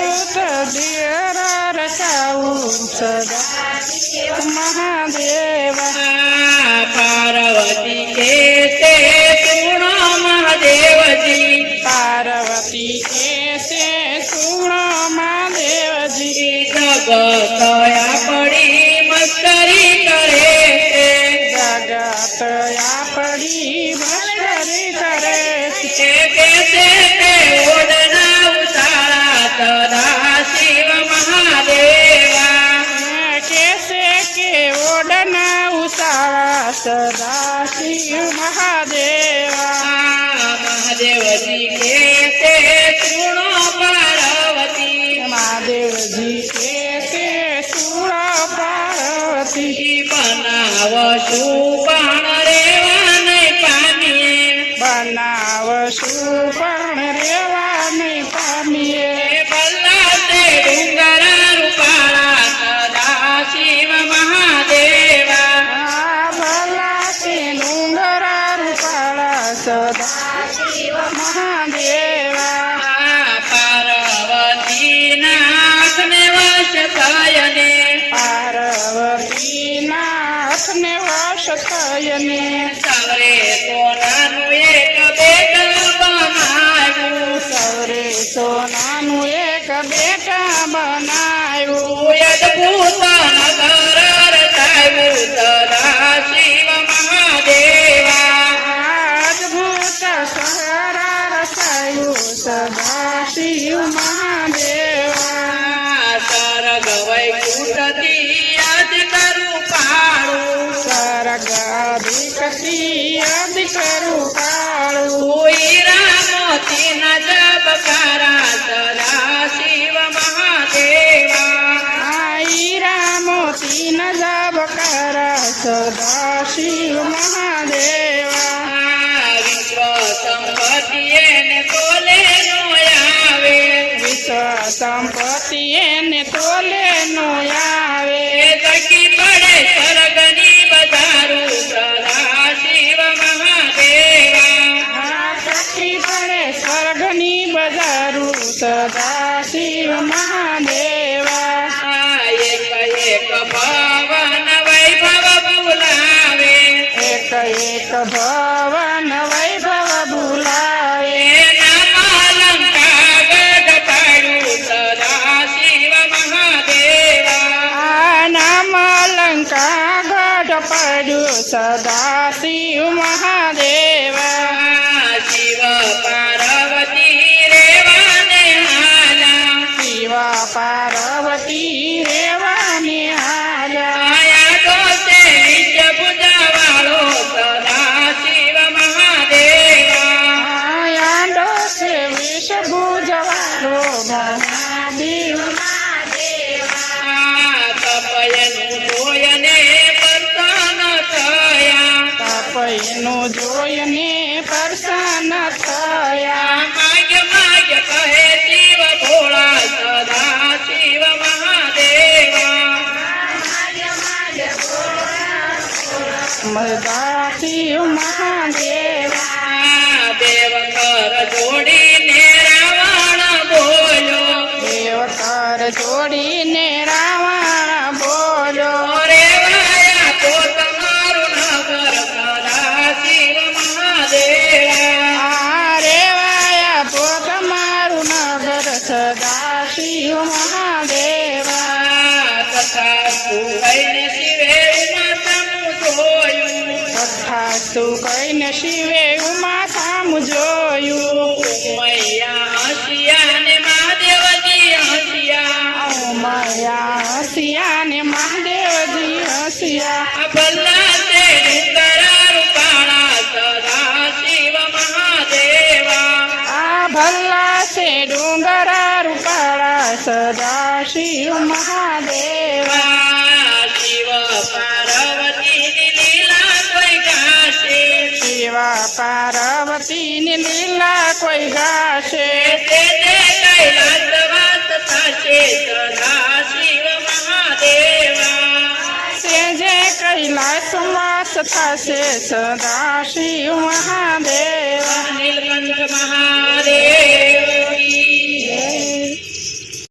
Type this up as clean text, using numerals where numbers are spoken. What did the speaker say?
ભૂત દિયર રચાવું સદા મહાદેવા પાર્વતી કે તે સુણો મહાદેવજી પાર્વતી કે છે સુણો મહાદેવજી જગતયા પડી મસ્કરી કરે જગત આપણી મસ્કરી કરે છે કે તે ઓડના ઉતારા સદા શિવ મહાદેવા કેસે કે ઓડના ઉતારા સદા શિવ મહાદેવા મહાદેવજી કે તે સુણો પાર્વતી મહાદેવજી કે છે સુણો પાર્વતી બનાવ સુપણ રેવા નહીં પામીએ બનાવશું પણ રેવા નહીં પામીએ ભલા તે ડુંગરા રૂપાળા સદા શિવ મહાદેવા ભલા તે ડુંગરા રૂપાળા સદા શિવ મહાદેવા પાર્વતી નાથને વશ થયને પાર્વતી નાથને વશ થયને સવરે સોનાનું એક બેટલ બનાવ્યું સૌરે સોનાનું એક બેટા બનાવ્યું અદભુત નગર રચાયું સદા શિવ મહાદેવા અદ્ભુત શહેર રચાયું સદા શિવ મહાદેવા સરગ વૈકુંઠથી યાદ કરું પાડું સ્વર્ગાધિપતિ અધિકરું કાળું હીરા મોતી ના જબકારા સદા શિવ મહાદેવા હીરા મોતી ન જબકાર સદા શિવ મહાદેવા વિશ્વ સંપત્તિ એને તોલે નો આવે વિશ્વ સંપત્તિ એને તોલે નો આવે તકી પડે સ્વર્ગની બજારું સદા શિવ મહાદેવા સખી પડે સ્વર્ગની બજારું સદા શિવ મહાદેવા એક એક ભવન વૈભવ બોલાવે એક એક ભવન વૈભવ બોલાવે નામ અલંકા ગઢ પાડ્યું સદા શિવ મહાદેવા નામ લંકા ગઢ પડ્યું સદા શિવ મહાદેવા શિવ પાર્વતી રેવાને હાલા શિવ પાર્વતી રેવાની હાલા આયા દોષે નિત્ય પૂજા વાળો સદા શિવ મહાદેવા યાંડો છે વિષભુજ વાળો મહાદેવ તપયનું જોયને પ્રસન્ન થયા તપયનું જોઈને પ્રસન્ન થયા માગ્ય માગ્ય કહે શિવ ભોળા સદા શિવ મહાદેવા સદા શિવ મહાદેવા દેવ કર જોડીને રાવણ બોલ્યો દેવકર જોડીને રાવણ બોલો રેવાયા તો તમારું નગર સદા શિવ મહાદેવા રેવાયા તો તમારું નગર સદા શિવ મહાદેવા તથાસ્તુ કહીને શિવે માતાનું જોયું તથાસ્તુ કહીને શિવે ઉમા સામું જોયું મૈયા હસિયા ને મહાદેવજી હસિયા મયા હસિયા ને મહાદેવજી હસિયા ભલા તે ડુંગરા રૂપાળા સદા શિવ મહાદેવા ભલ્લા છે ડુંગરા રૂપાળા સદા શિવ મહાદેવા શિવ પાર્વતીની લીલા કોઈ ગાશે શિવ પાર્વતીની લીલા કોઈ ગાશે તે કૈલાસવાસ થશે સદા શિવ મહાદેવા જે કૈલાસવાસ થશે સદા શિવ મહાદેવા નીલકંઠ મહાદેવ